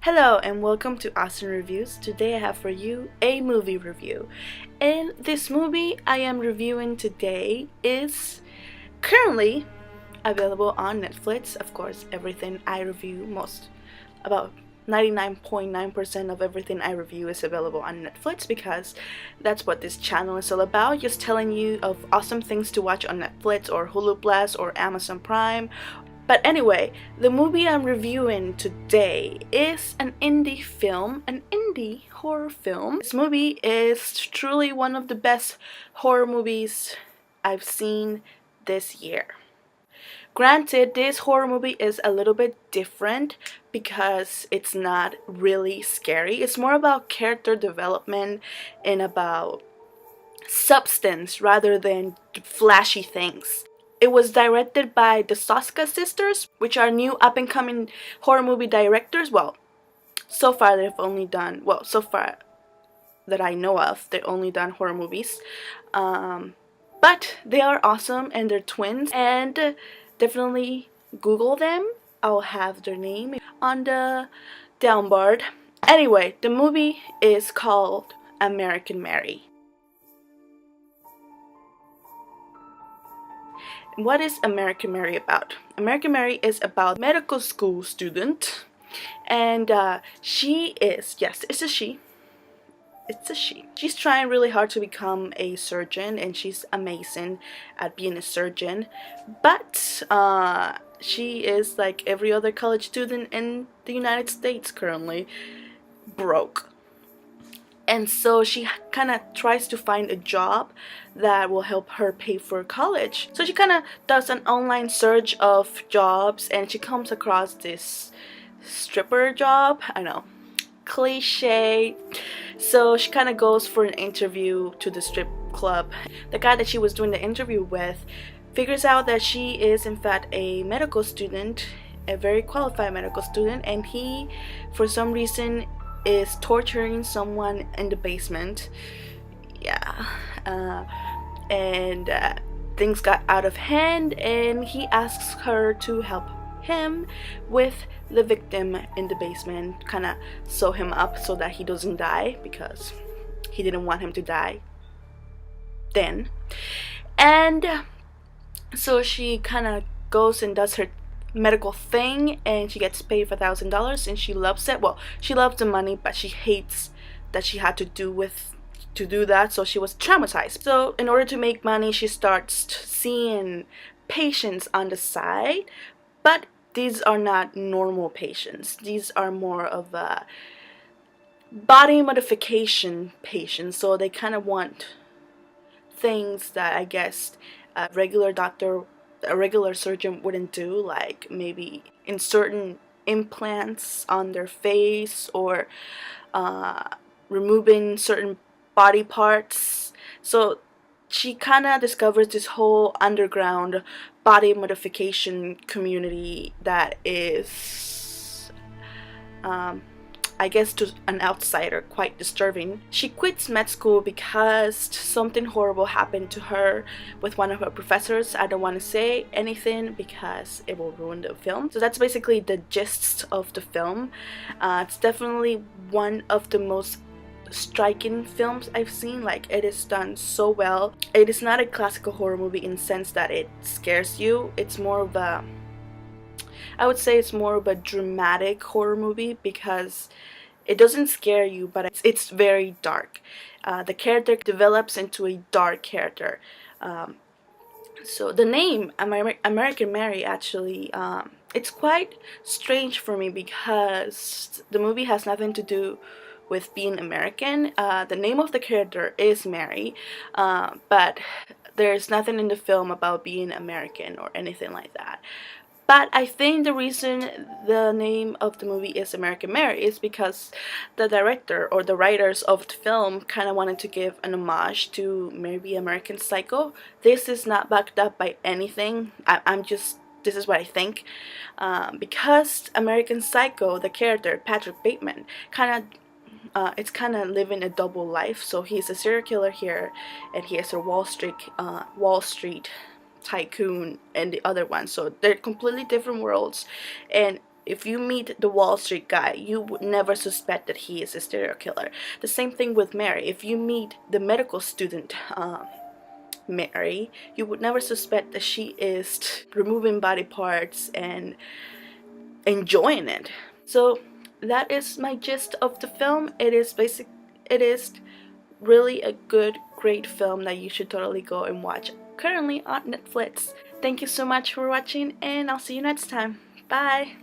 Hello and welcome to Awesome Reviews. Today I have for you a movie review. And this movie I am reviewing today is currently available on Netflix. Of course, everything I review, about 99.9% of everything I review is available on Netflix because that's what this channel is all about. Just telling you of awesome things to watch on Netflix or Hulu Plus or Amazon Prime. But anyway, the movie I'm reviewing today is an indie film, an indie horror film. This movie is truly one of the best horror movies I've seen this year. Granted, this horror movie is a little bit different because it's not really scary. It's more about character development and about substance rather than flashy things. It was directed by the Soska Sisters, which are new up-and-coming horror movie directors. Well, so far so far that I know of, they've only done horror movies. But they are awesome and they're twins. And definitely Google them. I'll have their name on the downboard. Anyway, the movie is called American Mary. What is American Mary about? American Mary is about a medical school student, and she is, yes, it's a she. It's a she. She's trying really hard to become a surgeon, and she's amazing at being a surgeon, but she is like every other college student in the United States currently, broke. And so she kind of tries to find a job that will help her pay for college. So she kind of does an online search of jobs and she comes across this stripper job. I know, cliche. So she kind of goes for an interview to the strip club. The guy that she was doing the interview with figures out that she is in fact a medical student, a very qualified medical student, and he, for some reason, is torturing someone in the basement. Yeah. And things got out of hand and he asks her to help him with the victim in the basement, kind of sew him up so that he doesn't die because he didn't want him to die then. And so she kind of goes and does her medical thing and she gets paid for $1,000 and she loves it. Well, she loves the money, but she hates that she had to do that, so she was traumatized. So in order to make money, she starts seeing patients on the side, but these are not normal patients. These are more of a body modification patients, so they kind of want things that I guess a regular surgeon wouldn't do, like maybe inserting implants on their face or removing certain body parts. So she kind of discovers this whole underground body modification community that is I guess to an outsider quite disturbing. She quits med school because something horrible happened to her with one of her professors. I don't want to say anything because it will ruin the film. So that's basically the gist of the film. It's definitely one of the most striking films I've seen. Like, it is done so well. It is not a classical horror movie in the sense that it scares you. It's more of a, I would say it's more of a dramatic horror movie because it doesn't scare you, but it's very dark. The character develops into a dark character. So the name American Mary actually, it's quite strange for me because the movie has nothing to do with being American. The name of the character is Mary, but there's nothing in the film about being American or anything like that. But I think the reason the name of the movie is American Mary is because the director or the writers of the film kind of wanted to give an homage to maybe American Psycho. This is not backed up by anything. This is what I think. Because American Psycho, the character, Patrick Bateman, it's kind of living a double life. So he's a serial killer here and he is a Wall Street tycoon and the other one, so they're completely different worlds, and If you meet the Wall Street guy, you would never suspect that he is a serial killer. The same thing with Mary. If you meet the medical student, Mary, you would never suspect that she is removing body parts and enjoying it. So that is my gist of the film. It is really a good, great film that you should totally go and watch. Currently on Netflix. Thank you so much for watching, and I'll see you next time. Bye!